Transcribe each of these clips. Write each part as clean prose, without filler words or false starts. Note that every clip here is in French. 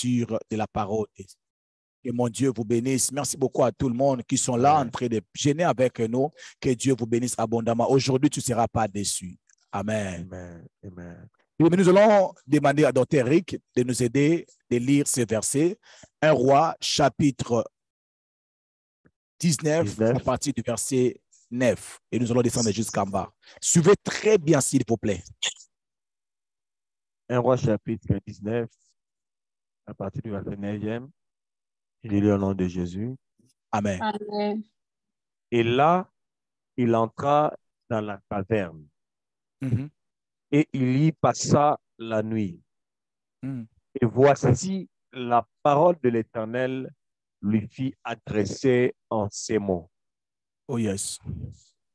de la parole. Que mon Dieu vous bénisse. Merci beaucoup à tout le monde qui sont là en train de gêner avec nous. Que Dieu vous bénisse abondamment. Aujourd'hui, tu ne seras pas déçu. Amen. Amen. Amen. Et nous allons demander à Dr. Eric de nous aider de lire ces versets. 1 Roi, chapitre 19, à partir du verset 9. Et nous allons descendre jusqu'en bas. Suivez très bien, s'il vous plaît. 1 Roi, chapitre 19, à partir du verset 9e. Je lis au nom de Jésus. Amen. Amen. Et là, il entra dans la caverne. Et il y passa la nuit. Et voici la parole de l'Éternel lui fit adresser en ces mots. Oh yes.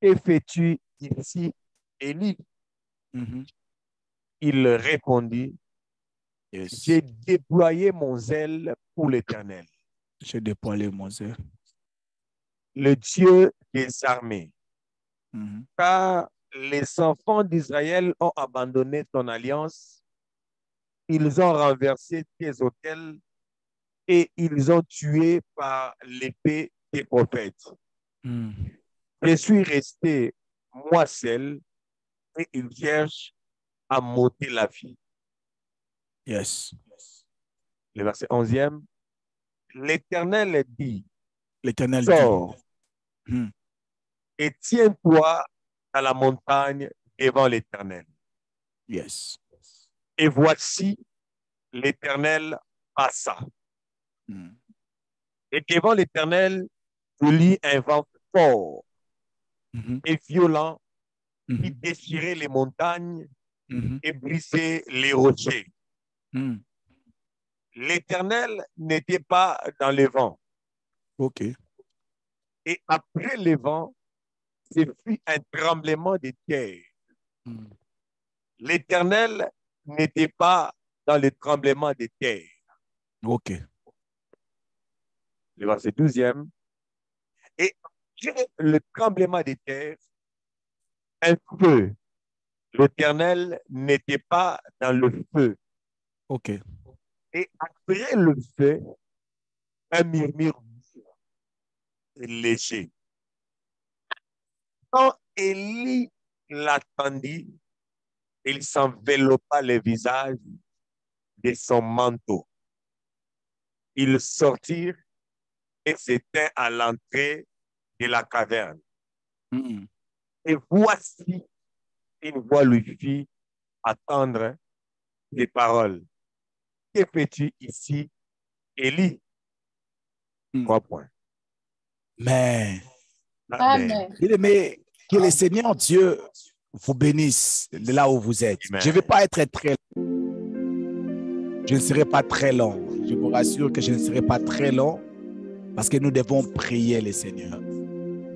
Que fais-tu ici, Élie? Il répondit, j'ai déployé mon zèle pour l'Éternel. J'ai déployé mon zèle. Le Dieu des armées. Car les enfants d'Israël ont abandonné ton alliance, ils ont renversé tes autels et ils ont tué par l'épée tes prophètes. Je suis resté, moi seul, et ils cherchent à m'ôter la vie. Yes. Le verset 11e. L'Éternel dit, l'Éternel sors dit, et tiens-toi à la montagne devant l'Éternel. Yes. Et voici, l'Éternel passa. Et devant l'Éternel, je lis un vent fort et violent qui déchirait les montagnes et brisait les rochers. L'Éternel n'était pas dans le vent. OK. Et après le vent, ce fut un tremblement de terre. L'Éternel n'était pas dans le tremblement de terre. OK. Le verset 12e. Et après le tremblement de terre, un feu. L'Éternel n'était pas dans le feu. OK. Et après le feu, un murmure léger. Quand Élie l'attendit, il s'enveloppa le visage de son manteau. Ils sortirent et s'éteignent à l'entrée de la caverne. Et voici une voix lui fit attendre des paroles. Que fais-tu ici, Élie? 3 points. Mais, Amen. mais que le Seigneur Dieu vous bénisse de là où vous êtes. Amen. Je ne vais pas être très long. Je ne serai pas très long. Je vous rassure que je ne serai pas très long parce que nous devons prier le Seigneur.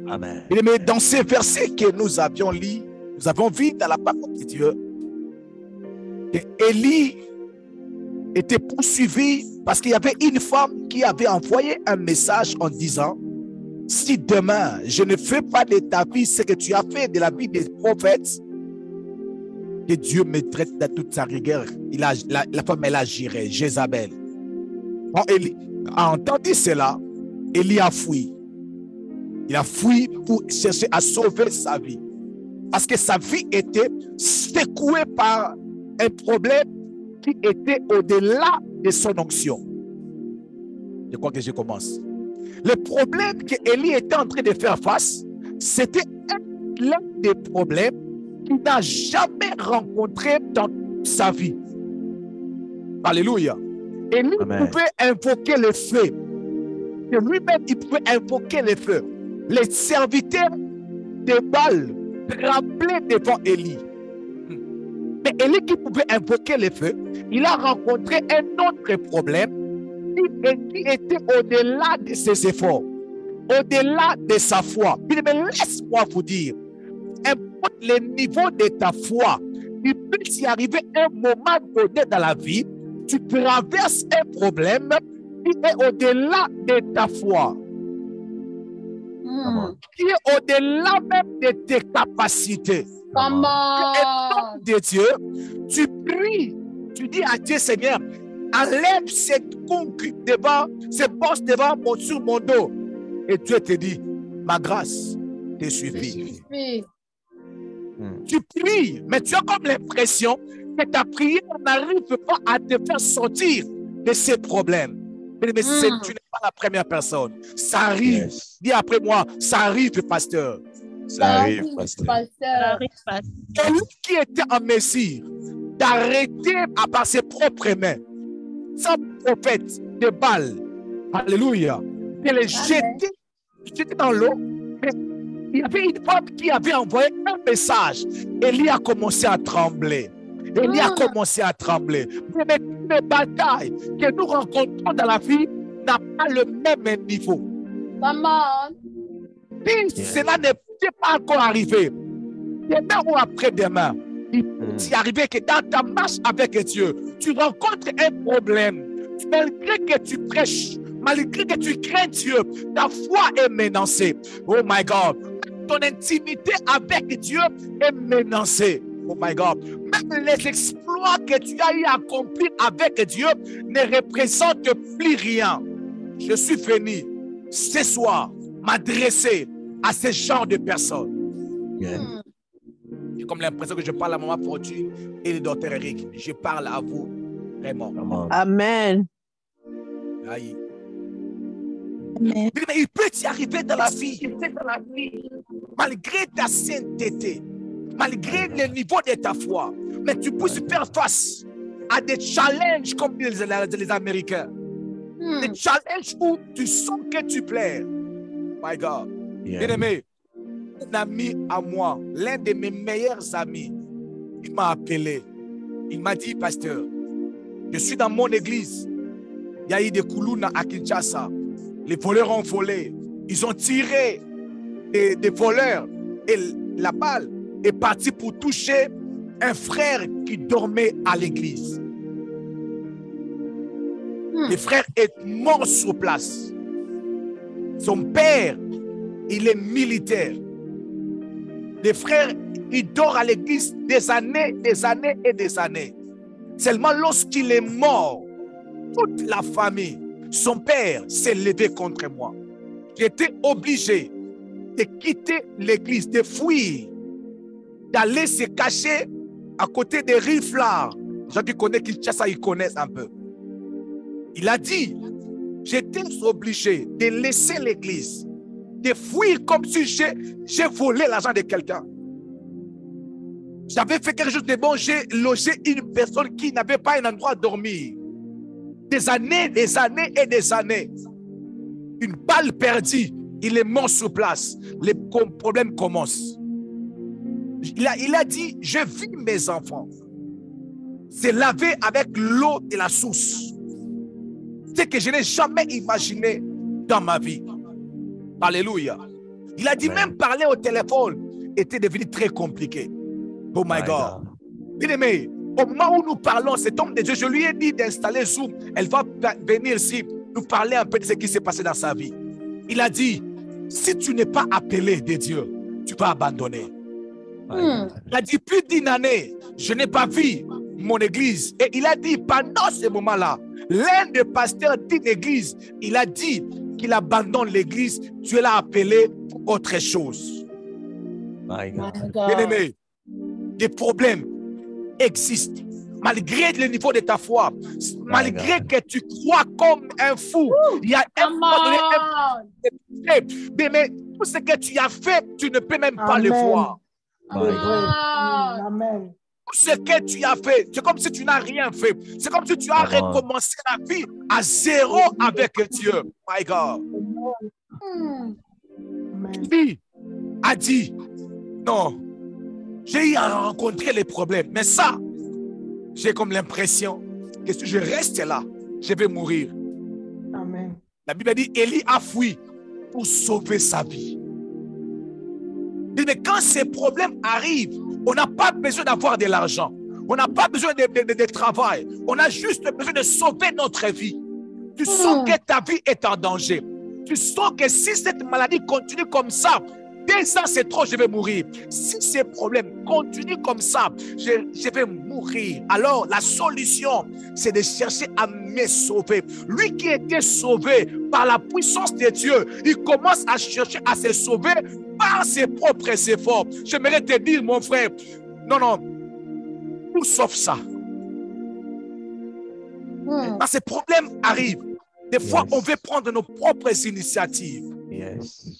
Amen. Mais dans ces versets que nous avions lus, nous avons vu dans la parole de Dieu que Élie était poursuivi parce qu'il y avait une femme qui avait envoyé un message en disant: si demain je ne fais pas de ta vie ce que tu as fait de la vie des prophètes, que Dieu me traite de toute sa rigueur. La femme, elle agirait, Jézabel. Quand Élie a entendu cela, Élie a fui. Il a fui pour chercher à sauver sa vie. Parce que sa vie était secouée par un problème qui était au-delà de son onction. Je crois que je commence. Le problème qu'Élie était en train de faire face, c'était l'un des problèmes qu'il n'a jamais rencontré dans sa vie. Alléluia. Élie pouvait invoquer le feu. Et lui-même, il pouvait invoquer le feu. Les serviteurs de Baal tremblaient devant Élie. Mais Élie qui pouvait invoquer le feu, il a rencontré un autre problème qui était au-delà de ses efforts, au-delà de sa foi. Mais laisse-moi vous dire, importe le niveau de ta foi, il peut y arriver un moment donné dans la vie, tu traverses un problème qui est au-delà de ta foi. Qui est au-delà même de tes capacités. Come Et on. nom de Dieu, tu pries, tu dis à Dieu: Seigneur, enlève ces conquêtes devant, ces bosses devant sur mon dos. Et Dieu te dit, ma grâce te suffit. Tu pries, mais tu as comme l'impression que ta prière n'arrive pas à te faire sortir de ces problèmes. Mais tu n'es pas la première personne. Ça arrive. Yes. Dis après moi, ça arrive, pasteur. Ça arrive, pasteur. Et lui qui était en Messie, d'arrêter par ses propres mains, sans prophète de Baal, alléluia, de les jeter dans l'eau. Il y avait une femme qui avait envoyé un message. Élie a commencé à trembler. Élie a commencé à trembler. Mais les batailles que nous rencontrons dans la vie n'ont pas le même niveau. Maman. Si cela n'est pas encore arrivé, demain ou après-demain, il peut y arriver que dans ta marche avec Dieu, tu rencontres un problème. Malgré que tu prêches, malgré que tu crains Dieu, ta foi est menacée. Oh my God. Ton intimité avec Dieu est menacée. Oh my God. Même les exploits que tu as eu à accomplir avec Dieu ne représentent plus rien. Je suis venu ce soir m'adresser à ce genre de personnes. J'ai comme l'impression que je parle à Maman Fortune et le docteur Eric. Je parle à vous vraiment. Amen. Aïe. Mais il peut y arriver dans la vie, malgré ta sainteté, malgré le niveau de ta foi, mais tu peux faire face à des challenges comme les Américains. Des challenges où tu sens que tu plais. My God. Bien-aimé, un ami à moi, l'un de mes meilleurs amis, il m'a appelé. Il m'a dit, pasteur, je suis dans mon église. Il y a eu des Koulouna à Kinshasa. Les voleurs ont volé. Ils ont tiré des voleurs. Et la balle est partie pour toucher un frère qui dormait à l'église. Le frère est mort sur place. Son père, il est militaire. Le frère, il dort à l'église des années et des années. Seulement lorsqu'il est mort, toute la famille, son père s'est levé contre moi. J'étais obligé de quitter l'église, de fuir, d'aller se cacher à côté des Riflards. Les gens qui connaissent Kinshasa, ils connaissent un peu. Il a dit, j'étais obligé de laisser l'église, de fuir comme si j'ai volé l'argent de quelqu'un. J'avais fait quelque chose de bon, j'ai logé une personne qui n'avait pas un endroit à dormir. Des années et des années. Une balle perdue, il est mort sur place. Les problèmes commencent. Il a dit, je vis mes enfants. C'est lavé avec l'eau de la source. C'est que je n'ai jamais imaginé dans ma vie. Alléluia. Il a dit, même parler au téléphone était devenu très compliqué. Oh my God. Bien aimé, au moment où nous parlons, cet homme de Dieu, je lui ai dit d'installer Zoom. Elle va venir ici nous parler un peu de ce qui s'est passé dans sa vie. Il a dit, si tu n'es pas appelé de Dieu, tu vas abandonner. Il a dit, plus d'une année, je n'ai pas vu mon église. Et il a dit, pendant ce moment-là, l'un des pasteurs d'une église, il a dit qu'il abandonne l'église. Dieu l'a appelé pour autre chose. Bien-aimé, des problèmes existent. Malgré le niveau de ta foi, malgré que tu crois comme un fou, il y a un moment donné, mais tout ce que tu as fait, tu ne peux même pas le voir. Amen. Tout ce que tu as fait, c'est comme si tu n'as rien fait. C'est comme si tu as recommencé la vie à zéro avec Dieu. My God. Lui a dit, non, j'ai eu à rencontrer les problèmes, mais ça, j'ai comme l'impression que si je reste là, je vais mourir. Amen. La Bible dit, Élie a fui pour sauver sa vie. Mais quand ces problèmes arrivent, on n'a pas besoin d'avoir de l'argent. On n'a pas besoin de travail. On a juste besoin de sauver notre vie. Tu sens que ta vie est en danger. Tu sens que si cette maladie continue comme ça, 2 ans, c'est trop, je vais mourir. Si ces problèmes continuent comme ça, je vais mourir. Alors, la solution, c'est de chercher à me sauver. Lui qui était sauvé par la puissance de Dieu, il commence à chercher à se sauver par ses propres efforts. J'aimerais te dire, mon frère, non, tout sauf ça. Quand ces problèmes arrivent, des fois, on veut prendre nos propres initiatives.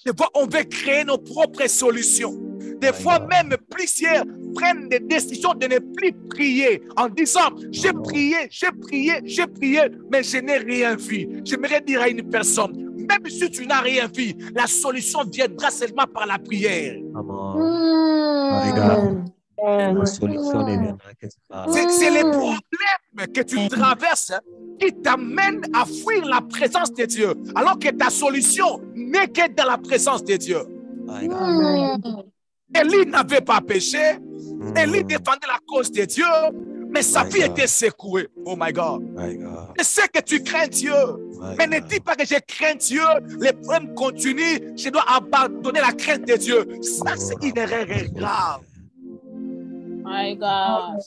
Des fois, on veut créer nos propres solutions. Des fois, même plusieurs prennent des décisions de ne plus prier en disant, j'ai prié, mais je n'ai rien vu. J'aimerais dire à une personne, même si tu n'as rien vu, la solution viendra seulement par la prière. C'est les problèmes que tu traverses qui t'amènent à fuir la présence de Dieu, alors que ta solution n'est que dans la présence de Dieu. Élie n'avait pas péché, Élie défendait la cause de Dieu, mais sa vie était secouée. Oh my God. Je sais que tu crains Dieu, mais ne dis pas que je crains Dieu, les problèmes continuent, je dois abandonner la crainte de Dieu. Ça, c'est une erreur grave. My God.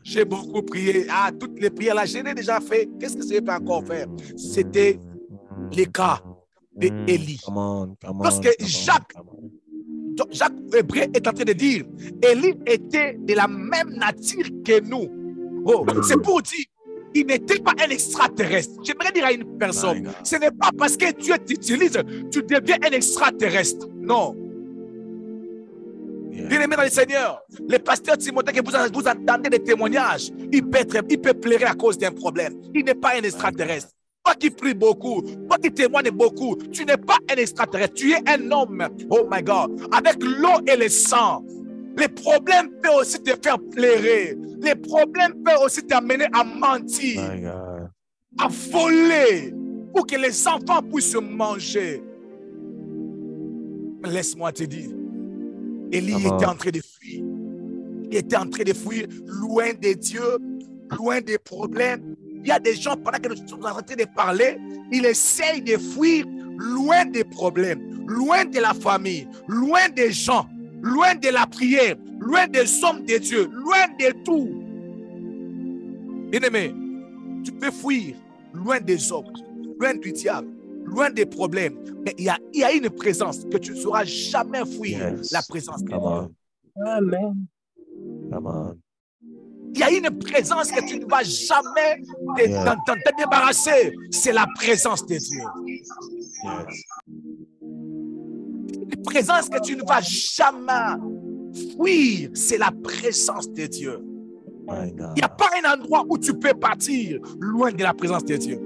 J'ai beaucoup prié. Toutes les prières là, je l'ai déjà fait. Qu'est-ce que je vais encore faire? C'était le cas d'Élie. Lorsque Jacques Hébreu est en train de dire, Élie était de la même nature que nous. C'est pour dire, il n'était pas un extraterrestre. J'aimerais dire à une personne, ce n'est pas parce que Dieu t'utilise, tu deviens un extraterrestre. Non. Bien-aimé dans le Seigneur, le pasteur Timothée, que vous entendez des témoignages, il peut pleurer à cause d'un problème. Il n'est pas un extraterrestre. Toi qui pries beaucoup, toi qui témoignes beaucoup, tu n'es pas un extraterrestre, tu es un homme. Oh my God. Avec l'eau et le sang, les problèmes peuvent aussi te faire pleurer. Les problèmes peuvent aussi t'amener à mentir, à voler, pour que les enfants puissent manger. Laisse-moi te dire, Élie était en train de fuir. Il était en train de fuir loin de Dieu, loin des problèmes. Il y a des gens, pendant que nous sommes en train de parler, ils essayent de fuir loin des problèmes, loin de la famille, loin des gens, loin de la prière, loin des hommes de Dieu, loin de tout. Bien-aimé, tu peux fuir loin des hommes, loin du diable, loin des problèmes, mais il y a une présence que tu ne sauras jamais fuir, la présence de Dieu. Amen. Il y a une présence que tu ne vas jamais te débarrasser. C'est la présence de Dieu. Une présence que tu ne vas jamais fuir. C'est la présence de Dieu. Il n'y a pas un endroit où tu peux partir loin de la présence de Dieu.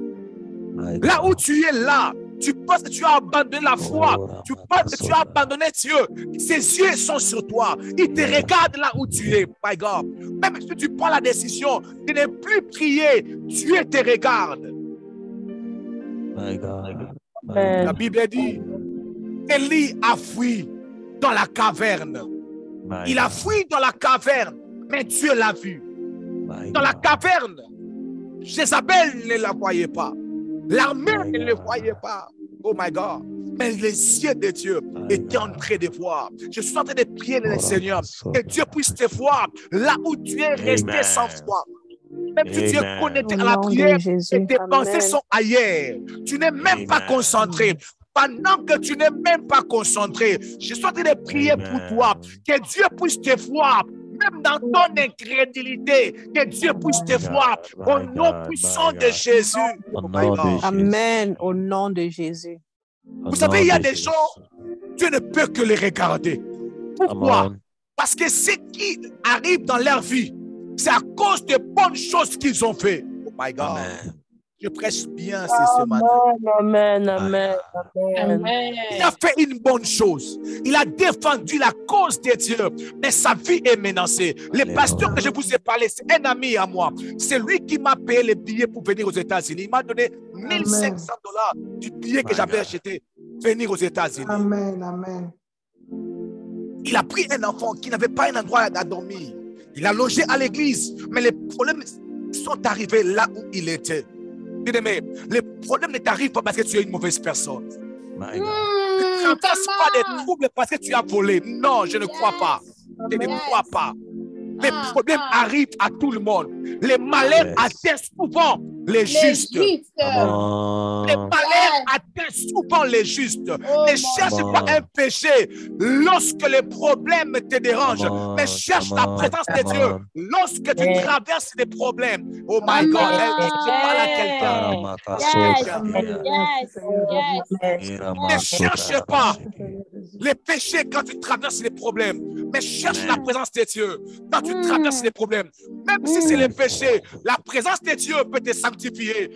Là où tu es là, tu penses que tu as abandonné la foi. Tu penses que tu as abandonné Dieu. Ses yeux sont sur toi. Il te regarde là où tu es. My God. Même si tu prends la décision de ne plus prier, Dieu te regarde. My God. La Bible dit, Élie a fui dans la caverne. Il a fui dans la caverne, mais Dieu l'a vu. Dans la caverne, Jézabel ne la voyait pas. L'armée ne le voyait pas. Oh my God. Mais les yeux de Dieu étaient en train de voir. Je suis en train de prier le Seigneur. Que Dieu puisse te voir là où tu es resté sans foi. Même si tu es connecté à la prière et tes pensées sont ailleurs. Tu n'es même pas concentré. Pendant que tu n'es même pas concentré, je suis en train de prier pour toi. Que Dieu puisse te voir. Même dans ton incrédulité, que Dieu puisse te voir au nom puissant de Jésus. Amen. Au nom de Jésus. Vous savez, il y a des gens, Dieu ne peut que les regarder. Pourquoi? Parce que ce qui arrive dans leur vie, c'est à cause des bonnes choses qu'ils ont fait. Oh my God. Amen. Je prêche bien ce matin. Amen, amen, amen. Il a fait une bonne chose. Il a défendu la cause de Dieu, mais sa vie est menacée. Le pasteur que je vous ai parlé, c'est un ami à moi. C'est lui qui m'a payé les billets pour venir aux États-Unis. Il m'a donné $1,500 du billet que j'avais acheté venir aux États-Unis. Amen, amen. Il a pris un enfant qui n'avait pas un endroit à dormir. Il a logé à l'église, mais les problèmes sont arrivés là où il était. Bien-aimé, le problème ne t'arrive pas parce que tu es une mauvaise personne. Le traverses pas des troubles parce que tu as volé. Non, je ne crois pas. Je ne crois pas. Les problèmes arrivent à tout le monde. Les malheurs atteignent souvent les justes. Les malheurs atteignent souvent les justes. Ne cherche pas un péché lorsque les problèmes te dérangent, mais cherche la présence de Dieu lorsque tu traverses des problèmes. Oh my God, je parle à quelqu'un. Ne cherche pas les péchés quand tu traverses les problèmes, mais cherche la présence de Dieu quand tu traverses les problèmes. Même si c'est les péchés, la présence de Dieu peut te sanctifier.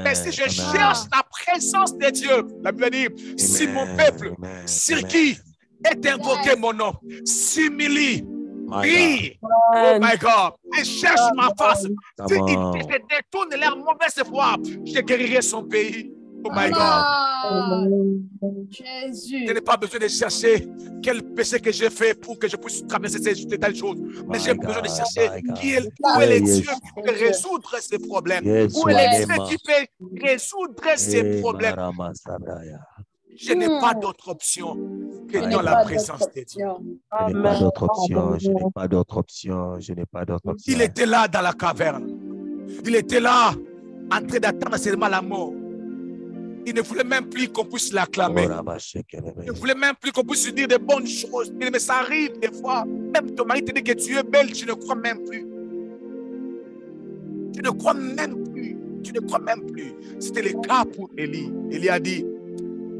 Mais si je cherche la présence de Dieu, la Bible dit, si mon peuple, sur qui est invoqué mon nom, s'humilie, prie, oh my God, et cherche ma face, s'il détourne leur mauvaise foi, je guérirai son pays. Oh my God. Jésus. Je n'ai pas besoin de chercher quel péché que j'ai fait pour que je puisse traverser ces telles choses. Mais j'ai besoin de chercher où est le Dieu qui peut résoudre ces problèmes. Où est le Dieu qui peut résoudre ces problèmes. Je n'ai pas d'autre option que dans la présence de Dieu. Je n'ai pas d'autre option. Je n'ai pas d'autre option. Je n'ai pas d'autre option. Il était là dans la caverne. Il était là en train d'attendre seulement la mort. Il ne voulait même plus qu'on puisse l'acclamer. Il ne voulait même plus qu'on puisse lui dire de bonnes choses. Mais ça arrive des fois. Même ton mari te dit que tu es belle, tu ne crois même plus. Tu ne crois même plus. Tu ne crois même plus. C'était le cas pour Élie. Élie a dit,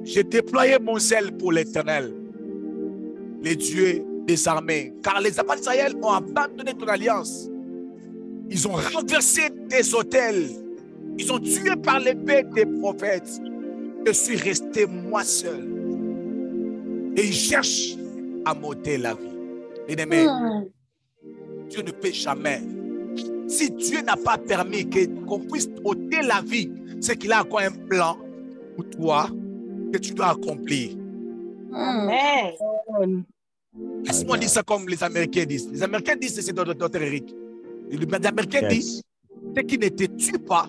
j'ai déployé mon zèle pour l'Éternel, les dieux des armées. Car les enfants d'Israël ont abandonné ton alliance. Ils ont renversé tes autels. Ils ont tué par l'épée des prophètes. Je suis resté moi seul. Et ils cherchent à m'ôter la vie. Bien-aimé, Dieu ne fait jamais. Si Dieu n'a pas permis qu'on puisse ôter la vie, c'est qu'il a encore un plan pour toi que tu dois accomplir. Amen. Laisse-moi dire ça comme les Américains disent. Les Américains disent, c'est Dr. Eric. Les Américains disent, ce qui ne te tue pas,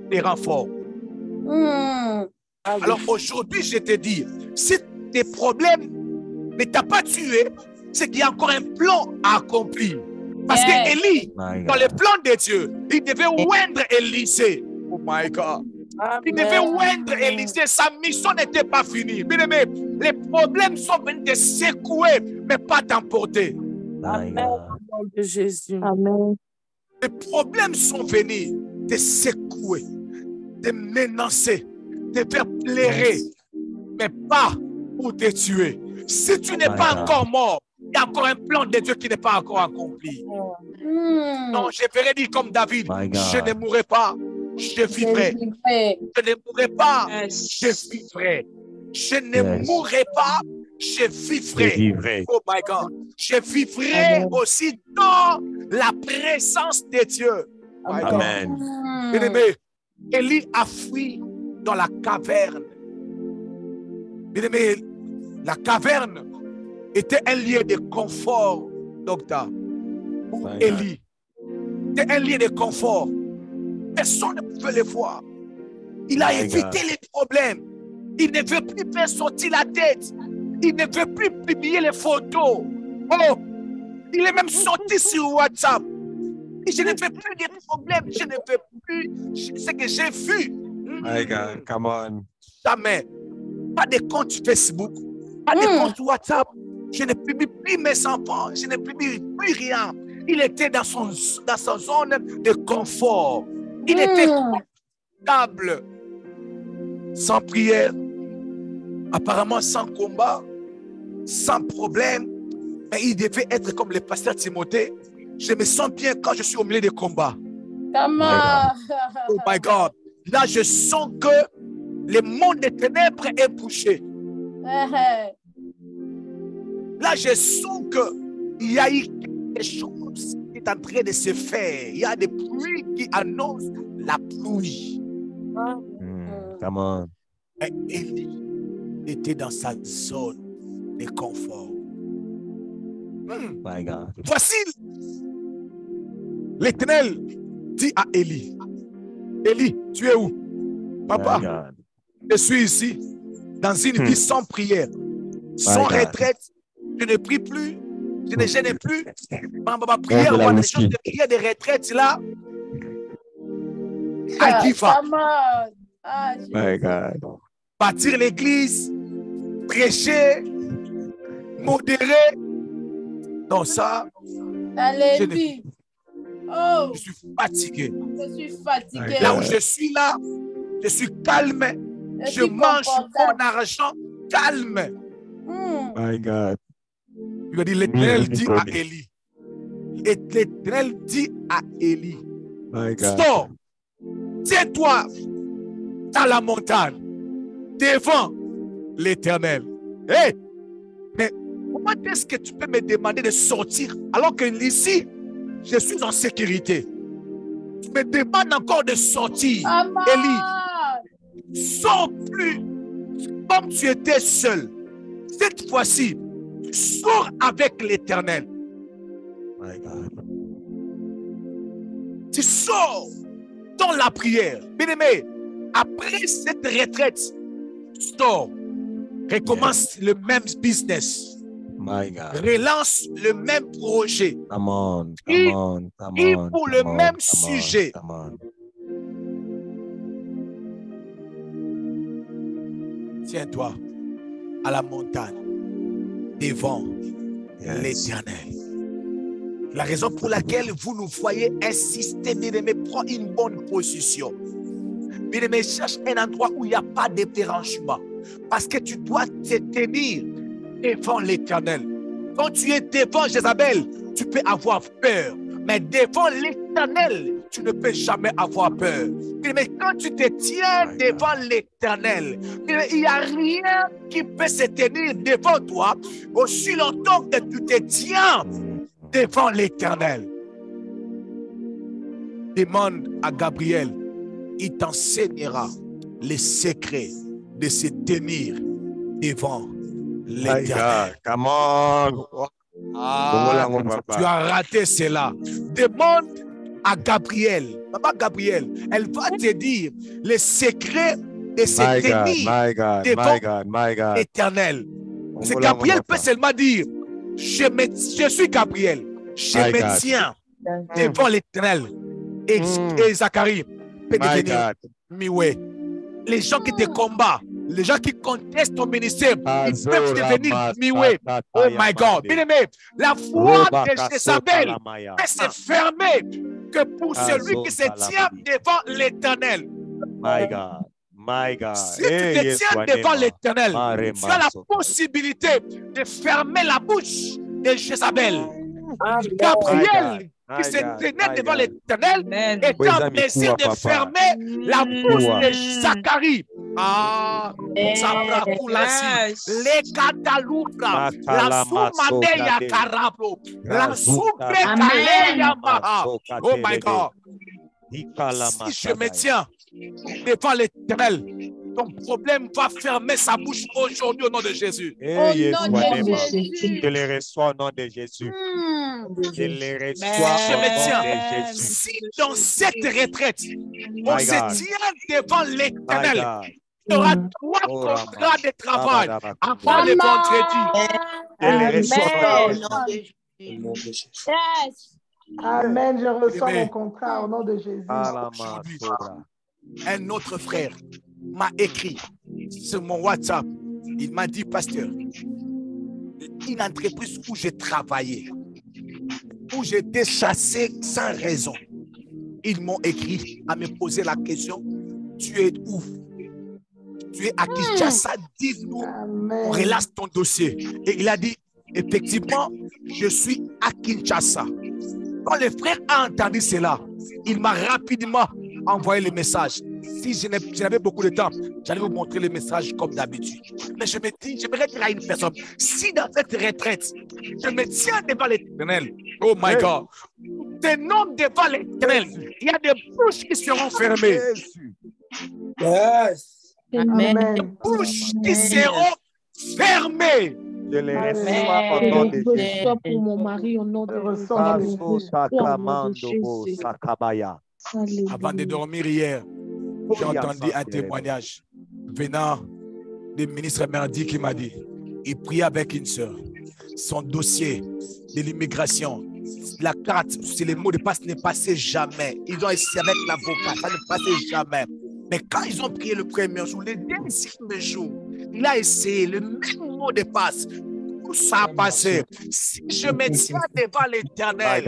te rend fort. Alors aujourd'hui, je te dis, si tes problèmes ne t'ont pas tué, c'est qu'il y a encore un plan à accomplir. Parce que Élie, dans le plan de Dieu, il devait oindre Élisée. Oh my God. Il devait oindre Élisée. Sa mission n'était pas finie. Bien aimé, les problèmes sont venus te secouer, mais pas t'emporter. Amen. Au nom de Jésus. Amen. Les problèmes sont venus te secouer, te menacer, te faire pleurer, mais pas pour te tuer. Si tu n'es pas encore mort, il y a encore un plan de Dieu qui n'est pas encore accompli. Non, je ferai dire comme David, je ne mourrai pas, je vivrai. Je ne mourrai pas, je vivrai. Je ne mourrai pas, je vivrai. Oh my God. Je vivrai aussi dans la présence de Dieu. Amen. Bien-aimé, Élie a fui dans la caverne. Bien-aimé, la caverne était un lieu de confort, docteur, pour Élie. C'était un lieu de confort. Personne ne pouvait le voir. Il a évité les problèmes. Il ne veut plus faire sortir la tête. Il ne veut plus publier les photos. Oh, il est même sorti sur WhatsApp. Et je ne veux plus de problèmes. Je ne veux plus ce que j'ai vu. My God, come on. Jamais. Pas de compte Facebook. Pas de compte WhatsApp. Je ne publie plus mes enfants. Je ne publie plus rien. Il était dans sa zone de confort. Il était confortable. Sans prière. Apparemment sans combat. Sans problème. Mais il devait être comme le pasteur Timothée. Je me sens bien quand je suis au milieu des combats. Oh my God. Là, je sens que le monde des ténèbres est bouché. Là, je sens qu'il y a eu quelque chose qui est en train de se faire. Il y a des pluies qui annoncent la pluie. Come on. Et Élie était dans sa zone de confort. My God. Voici l'Éternel dit à Élie, Élie, tu es où? Papa, je suis ici dans une vie sans prière, sans retraite. Je ne prie plus, je ne gêne plus. Ma prière, on des choses de prière, de retraite là. I give up. My God. Bâtir l'église, prêcher, modérer. Non, ça, je suis fatigué. Je suis fatigué. Là où je suis là, je suis calme. Je mange mon argent calme. My God. Il va dire, l'Éternel dit à Élie. L'Éternel dit à Élie. My God. Sors, tiens-toi dans la montagne, devant l'Éternel. Hey, mais comment est-ce que tu peux me demander de sortir alors que ici, je suis en sécurité? Tu me demandes encore de sortir. Élie, sors plus comme tu étais seul. Cette fois-ci, tu sors avec l'Éternel. My God. Tu sors dans la prière. Bien-aimé, après cette retraite, sors. Recommence le même business. My God. Relance le même projet. Come on, Et come on, come et on. pour come le on, même come sujet. On, come on. Tiens-toi à la montagne, devant l'Éternel. La raison pour laquelle vous nous voyez insister, bien-aimé, prends une bonne position. Bien-aimé, cherche un endroit où il n'y a pas de dérangement. Parce que tu dois te tenir devant l'Éternel. Quand tu es devant Jézabel, tu peux avoir peur. Mais devant l'Éternel, tu ne peux jamais avoir peur. Mais quand tu te tiens devant l'Éternel, il n'y a rien qui peut se tenir devant toi aussi longtemps que tu te tiens devant l'Éternel. Demande à Gabriel, il t'enseignera les secrets de se tenir devant l'Éternel. Come on. Ah, tu as raté cela. Demande à Gabriel. Maman Gabriel, elle va te dire les secrets de se tenir devant l'Éternel. C'est Gabriel peut seulement dire, je suis Gabriel, je me tiens devant l'Éternel. Et Zacharie peut devenir Mioué. Les gens qui te combattent, les gens qui contestent ton ministère, ils peuvent devenir Mioué. Oh my God. Bien-aimé, la foi de Jézabel peut se fermer que pour celui qui se tient devant l'Éternel. My God. My God. Si tu te tiens devant l'Éternel, tu as la possibilité de fermer la bouche de Jézabel. Gabriel, qui se tenait devant l'Éternel, était en mesure de fermer la bouche de Zacharie. Ah, les Catalubra, la Soumaneya Carablo, la Soubrekaleya Maha. Oh my God. Si je me tiens devant l'Éternel, ton problème va fermer sa bouche aujourd'hui au nom de Jésus. Je les reçois au nom de Jésus. Je les reçois Si je au me nom tiens, de Jésus. si dans cette retraite, on se tient devant l'Éternel, il y aura 3 contrats de travail avant le vendredi. Je les reçois au nom de Jésus. Amen, je reçois mon contrat au nom de Jésus. Un autre frère m'a écrit sur mon WhatsApp. Il m'a dit, pasteur, une entreprise où j'ai travaillé, où j'étais chassé sans raison. Ils m'ont écrit à me poser la question, tu es où? Tu es à Kinshasa, dis-nous, on relâche ton dossier. Et il a dit, effectivement, je suis à Kinshasa. Quand le frère a entendu cela, il m'a rapidement envoyé le message. Si j'avais beaucoup de temps, j'allais vous montrer le message comme d'habitude. Mais je me dis, j'aimerais dire à une personne, si dans cette retraite, je me tiens devant l'Éternel, oh my God, tes noms devant l'Éternel, il y a des bouches qui seront fermées. Yes. Amen. Des bouches qui seront fermées. Je les reçois au nom de Jésus. Je reçois pour mon mari au nom de Jésus. Avant de dormir hier, J'ai entendu un témoignage venant du ministre Merdi qui m'a dit, il priait avec une sœur. Son dossier de l'immigration, la carte, c'est les mots de passe ne passaient jamais. Ils ont essayé avec l'avocat, ça ne passait jamais. Mais quand ils ont prié le premier jour, le deuxième jour, il a essayé le même mot de passe. Tout ça a passé. Si je me tiens devant l'Éternel,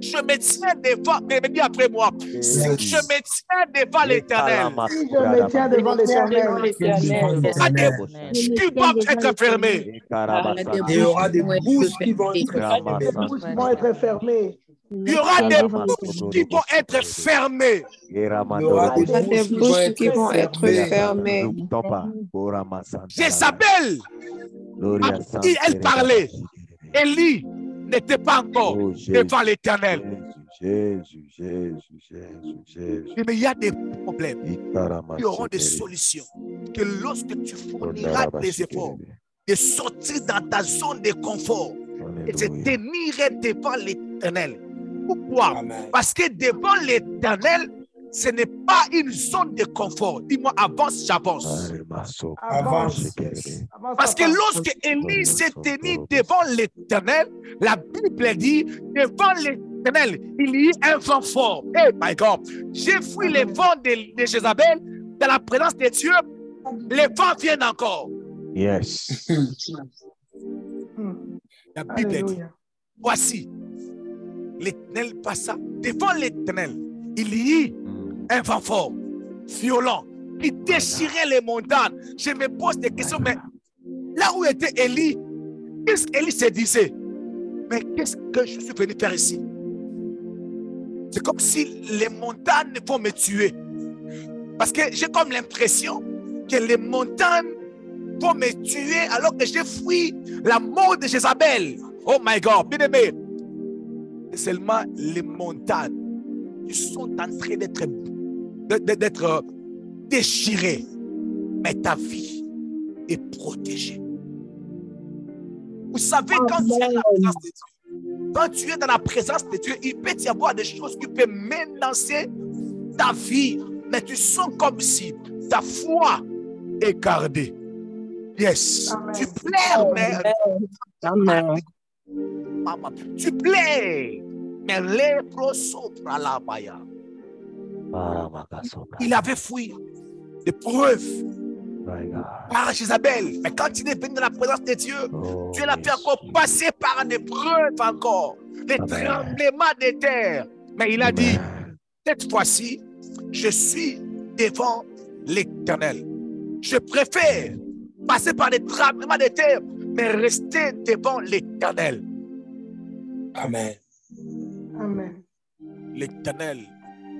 je me tiens devant, mais dis après moi, si je me tiens devant l'Éternel, Si je me tiens devant l'Éternel, tu vas être fermé. Il y aura des bouches qui vont être les bouches vont être fermées. Il y aura des bouches qui vont être fermées. Il y aura des bouches qui vont être fermées. Jézabel, à qui elle parlait, Élie n'était pas encore devant l'Éternel. Jésus. Mais il y a des problèmes. Il y aura des solutions. Que lorsque tu fourniras des efforts de sortir dans ta zone de confort et de tenir devant l'Éternel. Pourquoi? Amen. Parce que devant l'Éternel, ce n'est pas une zone de confort. Dis-moi, avance, j'avance. Avance. Parce que lorsque Élie s'est tenu devant l'Éternel, la Bible dit, devant l'Éternel, il y a un vent fort. Oh my God. J'ai fui les vents de Jézabel dans la présence de Dieu. Les vents viennent encore. Yes. La Bible dit, voici, l'Éternel passa devant l'Éternel. Il y eut un vent fort, violent, qui déchirait les montagnes. Je me pose des questions, mais là où était Élie, qu'est-ce qu'Élie se disait? Mais qu'est-ce que je suis venu faire ici? C'est comme si les montagnes vont me tuer. Parce que j'ai comme l'impression que les montagnes vont me tuer alors que j'ai fui la mort de Jézabel. Oh my God, bien aimé. C'est seulement les montagnes qui sont en train d'être déchirées. Mais ta vie est protégée. Vous savez, quand tu es dans la présence de Dieu, quand tu es dans la présence de Dieu, il peut y avoir des choses qui peuvent menacer ta vie, mais tu sens comme si ta foi est gardée. Yes. Amen. Tu pleures, mais Amen. maman, tu plais, mais les prosopra la baya. Il avait fui des preuves par Jézabel. Mais quand il est venu dans la présence de Dieu, Dieu l'a fait encore passer par des preuves encore, des tremblements de terre. Mais il a dit, cette fois-ci, je suis devant l'Éternel. Je préfère passer par des tremblements de terre, mais rester devant l'Éternel. Amen. Amen. L'Éternel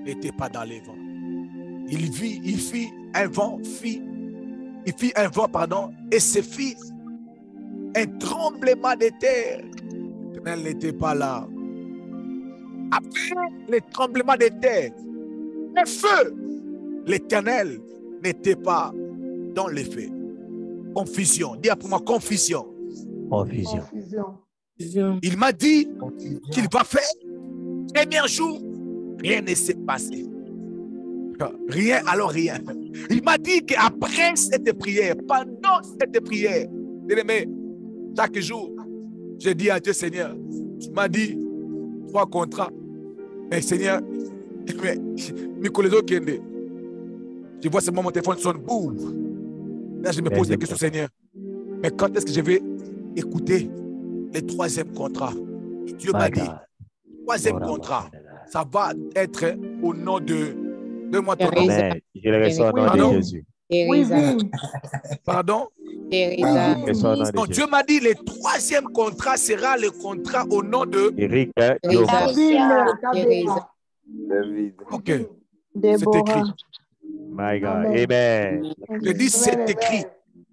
n'était pas dans les vents. Il fit un vent, et se fit un tremblement de terre. L'Éternel n'était pas là. Après le tremblement de terre, le feu, l'Éternel n'était pas dans les faits. Confusion. Dis après moi, confusion. Confusion. Il m'a dit qu'il va faire. Premier jour, rien ne s'est passé. Rien, alors rien. Il m'a dit qu'après cette prière, pendant cette prière, bien-aimé, chaque jour, je dis à Dieu, Seigneur, tu m'as dit 3 contrats. Mais Seigneur, je vois seulement mon téléphone sonne, boum. Là, je me pose des questions, Seigneur. Mais quand est-ce que je vais écouter le 3e contrat? Et Dieu m'a dit, 3e contrat, ça va être au nom de... Donne-moi ton nom. Amen. Je le reçois au nom de Jésus. Pardon? Non, Dieu m'a dit, le 3e contrat sera le contrat au nom de... Eric. Ok. C'est écrit. My God. Amen. Je dis, c'est écrit.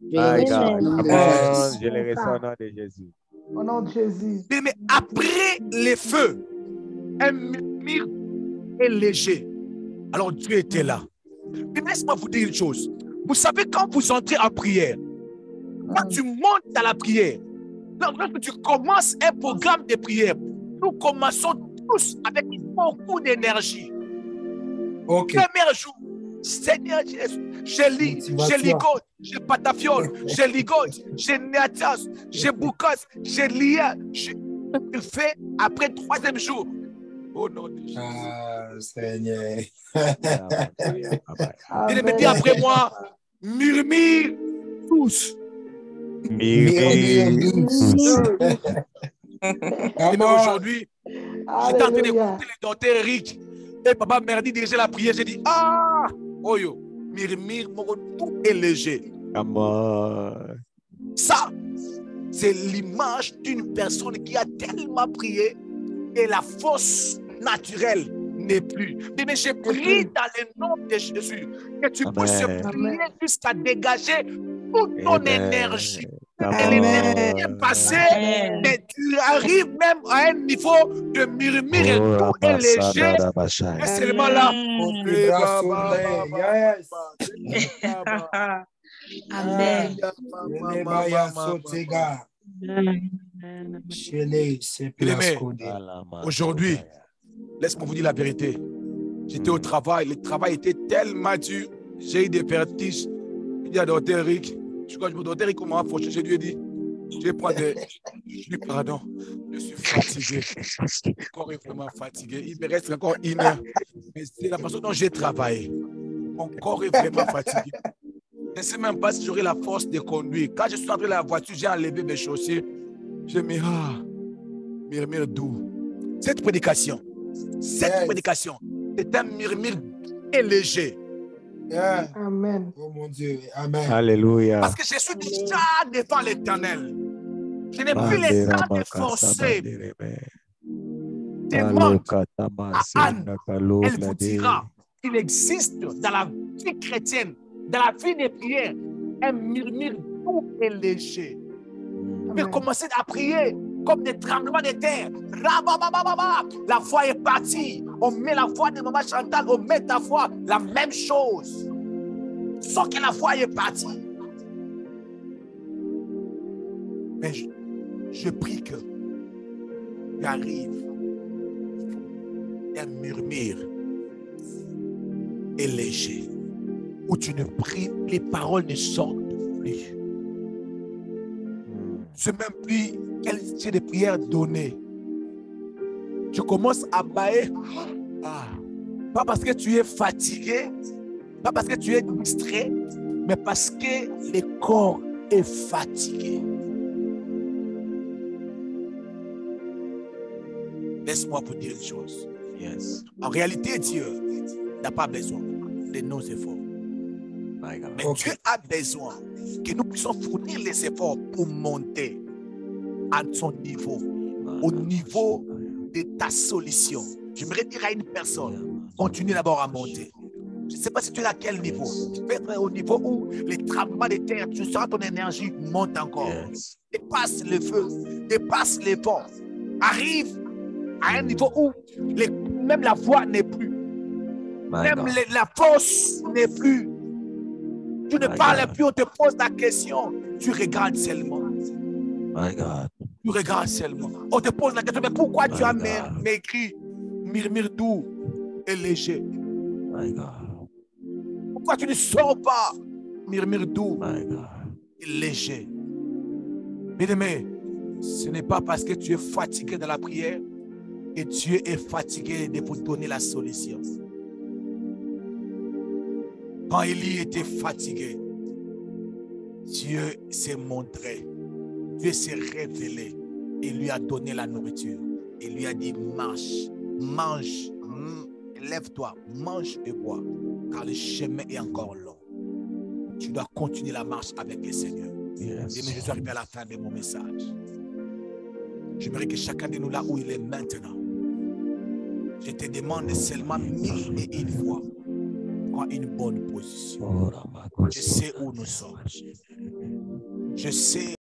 My God. Amen. Je le reçois au nom de Jésus. Au nom de Jésus. Mais après les feux, un mur est léger. Alors Dieu était là. Mais laisse-moi vous dire une chose. Vous savez, quand vous entrez en prière, quand tu montes dans la prière, lorsque tu commences un programme de prière, nous commençons tous avec beaucoup d'énergie. Okay. Premier jour, Seigneur Jésus, j'ai ligote, j'ai patafiole, j'ai ligote, j'ai néatias, j'ai boucas, j'ai lia. Je fais après 3e jour. Au nom de Jésus. Ah, Seigneur. Il me dit après moi, murmure tous. Murmure douce. Et aujourd'hui, j'étais en train d'écouter le docteur Eric et papa Merdi dirigeait la prière. J'ai dit, ah, oh yo, murmure, tout est léger. Ça, c'est l'image d'une personne qui a tellement prié et la force naturelle n'est plus. Mais je prie dans le nom de Jésus que tu puisses prier jusqu'à dégager toute ton énergie. Et l'énergie est passée, mais tu arrives même à un niveau de murmure tout est léger. Et seulement là. Amen. Aujourd'hui, laisse-moi vous dire la vérité. J'étais au travail, le travail était tellement dur. J'ai eu des vertiges. Il dit à Dr. Eric, je crois que Dr. Eric m'a approché, je lui ai dit, je vais prendre des... Je lui pardon, je suis fatigué. Le corps est vraiment fatigué. Il me reste encore 1 heure. Mais c'est la façon dont j'ai travaillé. Mon corps est vraiment fatigué. Je ne sais même pas si j'aurai la force de conduire. Quand je suis entré dans la voiture, j'ai enlevé mes chaussures. Je me dis, murmure doux. Cette prédication, c'est un murmure léger. Amen. Oh mon Dieu. Amen. Alléluia. Parce que je suis déjà devant l'Éternel. Je n'ai plus le temps de forcer. Demande à Anne. Elle vous dira qu'il existe dans la vie chrétienne, dans la vie des prières, un murmure doux et léger. Vous pouvez commencer à prier comme des tremblements de terre. La voix est partie. On met la voix de Maman Chantal, on met ta voix, la même chose. Sauf que la voix est partie. Mais je prie que il arrive un murmure et léger où tu ne pries, les paroles ne sortent plus. Je ne sais même plus quel type de prière donner. Tu commences à bailler. Pas parce que tu es fatigué, pas parce que tu es distrait, mais parce que le corps est fatigué. Laisse-moi vous dire une chose. En réalité, Dieu n'a pas besoin de nos efforts. Mais Dieu a besoin que nous puissions fournir les efforts pour monter à son niveau, au niveau de ta solution. J'aimerais dire à une personne, continue d'abord à monter. Je ne sais pas si tu es à quel niveau. Tu peux être au niveau où les tremblements de terre, tu sens ton énergie monte encore. Dépasse le feu, dépasse les vents. Arrive à un niveau où même la voix n'est plus. Même la force n'est plus. Tu ne parles plus, on te pose la question. Tu regardes seulement. Tu regardes seulement. On te pose la question, mais pourquoi tu as m'écrit murmure doux et léger? Pourquoi tu ne sors pas murmure doux et léger? Bien-aimé, ce n'est pas parce que tu es fatigué dans la prière que Dieu est fatigué de vous donner la solution. Quand Élie était fatigué, Dieu s'est montré, Dieu s'est révélé et lui a donné la nourriture. Il lui a dit, marche, mange, lève-toi, mange et bois, car le chemin est encore long. Tu dois continuer la marche avec le Seigneur. Et je suis arrivé à la fin de mon message. J'aimerais que chacun de nous, là où il est maintenant, je te demande seulement 1001 fois, prends une bonne position. Je sais où nous sommes. Je sais